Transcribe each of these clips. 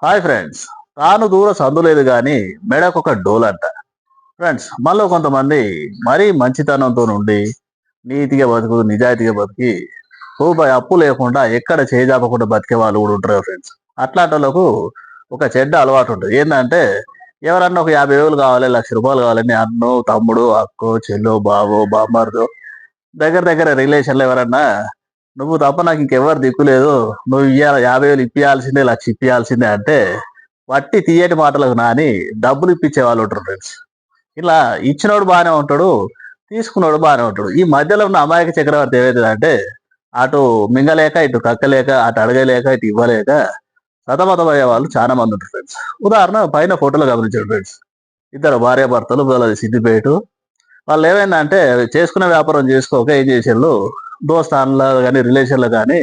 Hi friends. తాను దూర సందు లేదు గాని మెడకొక డోలంట. ఫ్రెండ్స్ మనలో కొంతమంది మరీ మంచితనంతో నుండి నీతిగా బతుకు నిజాయితీగా బతికి రూపాయి అప్పు లేకుండా ఎక్కడ చేజాపకుండా బతికే వాళ్ళు కూడా ఉంటారు ఫ్రెండ్స్. అట్లాంటోళ్ళకు ఒక చెడ్డ అలవాటు ఉంటుంది. ఏంటంటే ఎవరన్నా ఒక 50,000 కావాలి, ₹1,00,000 కావాలని అన్నో, తమ్ముడు, అక్కో, చెల్లో, బావో, బామ్మర్దో దగ్గర దగ్గర రిలేషన్‌లో ఎవరన్నా "నువ్వు తప్ప నాకు ఇంకెవ్వరు దిక్కులేదు. నువ్వు ఇయ్యాల 50,000 ఇప్పియాల్సిందే, 1,00,000 ఇప్పియాల్సిందే" అంటే వట్టి తియ్యటి మాటలకు నాని డబ్బులు ఇప్పించే వాళ్ళు ఉంటారు ఫ్రెండ్స్. ఇలా ఇచ్చినోడు బానే ఉంటాడు, తీసుకున్నోడు బానే ఉంటాడు. ఈ మధ్యలో ఉన్న అమాయక చక్రవర్తి ఏమైతదంటే అటు మింగలేక, ఇటు కక్కలేక, అటు అడగలేక, ఇటు ఇవ్వలేక సతమతమయ్యే వాళ్ళు చాలా మంది ఉంటారు ఫ్రెండ్స్. ఉదాహరణ పైన ఫోటోలో గమనించండి ఫ్రెండ్స్. ఇద్దరు భార్యాభర్తలు వాళ్ళది సిద్దిపేట. వాళ్ళేమైందంటే చేసుకున్న వ్యాపారం చేసుకోక ఏం చేసిళ్ళు, దోస్తాన్లో గాని, రిలేషన్‌లో గాని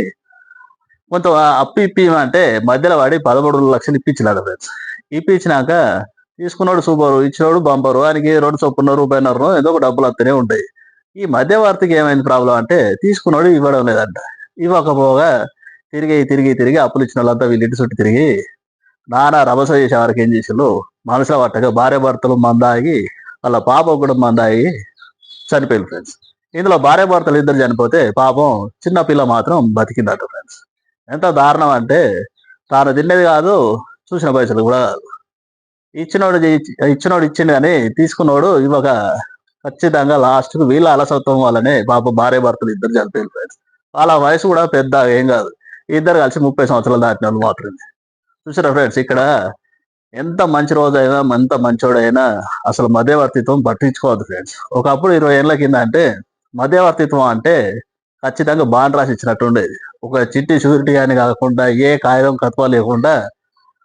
కొంత అప్పు ఇప్పియమంటే మధ్యలో పడి 13,00,000 ఇప్పించినాడు ఫ్రెండ్స్. ఇప్పించినాక తీసుకున్నోడు సూపరు, ఇచ్చినోడు బంపరు. ఆయనకి 2 చొప్పున రూపాయన్నరనో ఏదో ఒక డబ్బులు వత్తనే ఉంటాయి. ఈ మధ్యవర్తికి ఏమైంది ప్రాబ్లమ్ అంటే తీసుకున్నోడు ఇవ్వడం లేదంట. ఇవ్వకపోగా తిరిగి, తిరిగి, తిరిగి అప్పులు ఇచ్చినోళ్ళంతా వీళ్ళ ఇంటి చుట్టూ తిరిగి నానా రభస చేసే వరకు ఏం చేసిళ్ళు, మనసులో పట్టక భార్యాభర్తలు మందాగి వాళ్ళ పాపకు కూడా మందాగి చనిపోయింది ఫ్రెండ్స్. ఇందులో భార్యాభర్తలు ఇద్దరు చనిపోతే పాపం చిన్న పిల్ల మాత్రం బతికిందట ఫ్రెండ్స్. ఎంత దారుణం అంటే తాను తిన్నది కాదు, చూసిన పైసలు కూడా కాదు. ఇచ్చినోడు ఇచ్చిండు కానీ తీసుకున్నోడు ఇవ్వక ఖచ్చితంగా లాస్ట్‌కు వీళ్ళ అలసత్వం వల్లనే పాపం భార్యాభర్తలు ఇద్దరు చనిపోయారు ఫ్రెండ్స్. వాళ్ళ వయసు కూడా పెద్ద ఏం కాదు. ఇద్దరు కలిసి 30 సంవత్సరాలు దాటినోళ్ళు మాత్రమే. చూసారా ఫ్రెండ్స్ ఇక్కడ ఎంత మంచి రోజైనా, ఎంత మంచోడైనా అసలు మధ్యవర్తిత్వం పట్టించుకోవద్దు ఫ్రెండ్స్. ఒకప్పుడు 20 ఏళ్ల కింద అంటే మధ్యవర్తిత్వం అంటే ఖచ్చితంగా బాండ్ రాసి ఇచ్చినట్టు ఉండేది. ఒక చిట్టి షూరిటీ అని కాకుండా ఏ కాగితం కత్వ లేకుండా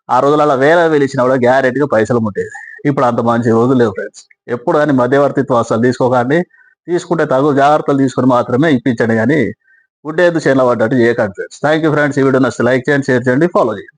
ఆ రోజులలో వేల వేలు ఇచ్చినా కూడా గ్యారెంటీగా పైసలు ముట్టేది. ఇప్పుడు అంత మంచి రోజులు లేవు ఫ్రెండ్స్. ఎప్పుడు కానీ మధ్యవర్తిత్వం అసలు తీసుకోకండి. తీసుకుంటే తగు జాగ్రత్తలు తీసుకొని మాత్రమే ఇప్పించండి కానీ గుడ్డేద్దు చేనులో పడ్డట్టు చేయకండి ఫ్రెండ్స్. Thank you friends. ఈ వీడియో నచ్చితే లైక్ చేయండి, షేర్ చేయండి, ఫాలో చేయండి.